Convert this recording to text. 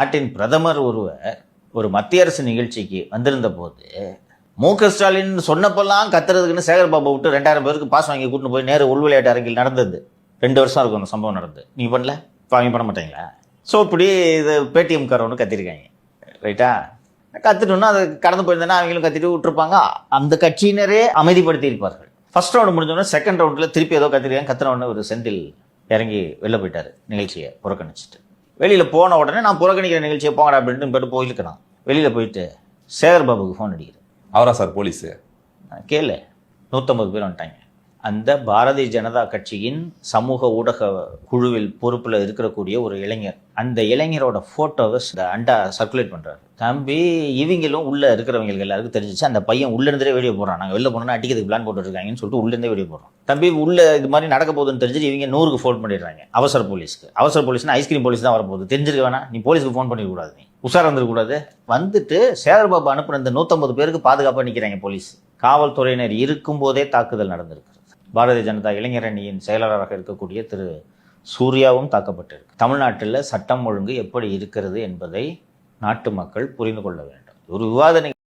நாட்டின் பிரதமர் ஒருவர் ஒரு மத்திய அரசு நிகழ்ச்சிக்கு வந்திருந்த போது மு.க. ஸ்டாலின் சொன்னப்பெல்லாம் கத்துறதுக்குன்னு சேகர்பாபு விட்டு 2000 பேருக்கு பாஸ் வாங்கி கூட்டின்னு போய் நேரு உள் விளையாட்டு அரங்கில் நடந்தது. 2 வருஷம் இருக்கும் அந்த சம்பவம் நடந்து. நீங்கள் பண்ணல, இப்போ வாங்கி பண்ண மாட்டீங்களா? ஸோ இப்படி இது பேடிஎம் காரவனு கத்திருக்காங்க, ரைட்டா? கத்துட்டோன்னா அது கடந்து போயிருந்தேன்னா அவங்களும் கத்திட்டு விட்டுருப்பாங்க. அந்த கட்சியினரே அமைதிப்படுத்தி இருப்பார்கள். ஃபர்ஸ்ட் ரவுண்டு முடிஞ்சோடனே செகண்ட் ரவுண்டில் திருப்பி ஏதோ கத்திருக்காங்க. கத்துனவுடனே ஒரு செந்தில் இறங்கி வெளில போயிட்டார், நிகழ்ச்சியை புறக்கணிச்சிட்டு. வெளியில் போன உடனே நான் புறக்கணிக்கிற நிகழ்ச்சியை போங்கடா அப்படின்ட்டு போய்ட்டு போயிருக்கிறான். வெளியில் போயிட்டு சேகர்பாபுக்கு ஃபோன் அடிக்கிறேன். அவரா சார் போலீஸு? கேளு, 150 பேர் வந்துட்டாங்க. அந்த பாரதிய ஜனதா கட்சியின் சமூக ஊடக குழுவில் பொறுப்பில் இருக்கக்கூடிய ஒரு இளைஞர், அந்த இளைஞரோட ஃபோட்டோவை அண்டா சர்க்குலேட் பண்ணுறாரு. தம்பி, இவங்களும் உள்ளே இருக்கிறவங்களுக்கு எல்லாருக்கும் தெரிஞ்சிச்சு, அந்த பையன் உள்ளேருந்தே வீடியோ போடுறான். நாங்கள் வெளில போனோன்னா அடிக்கிறதுக்கு பிளான் போட்டுருக்காங்கன்னு சொல்லிட்டு உள்ளேருந்தே வீடியோ போடுறோம். தம்பி, உள்ளே இது மாதிரி நடக்க போகுதுன்னு தெரிஞ்சுட்டு இவங்க 100க்கு ஃபோன் பண்ணிடுறாங்க அவசர போலீஸ்க்கு. அவசர போலீஸ்னா ஐஸ்கிரீம் போலீஸ் தான் வரப்போகுது, தெரிஞ்சிருக்க வேணா, நீ போலீஸ்க்கு ஃபோன் பண்ணிடக்கூடாது, நீ உஷாராக இருந்துருக்கூடாது. வந்துட்டு சேகர்பாபு அனுப்புன இந்த 150 பேருக்கு பாதுகாப்பாக நிற்கிறாங்க போலீஸ். காவல்துறையினர் இருக்கும்போதே தாக்குதல் நடந்திருக்கிறது. பாரதிய ஜனதா இளைஞரணியின் செயலாளராக இருக்கக்கூடிய திரு சூர்யாவும் தாக்கப்பட்டிருக்கு. தமிழ்நாட்டில் சட்டம் ஒழுங்கு எப்படி இருக்கிறது என்பதை நாட்டு மக்கள் புரிந்து கொள்ள வேண்டும். ஒரு விவாத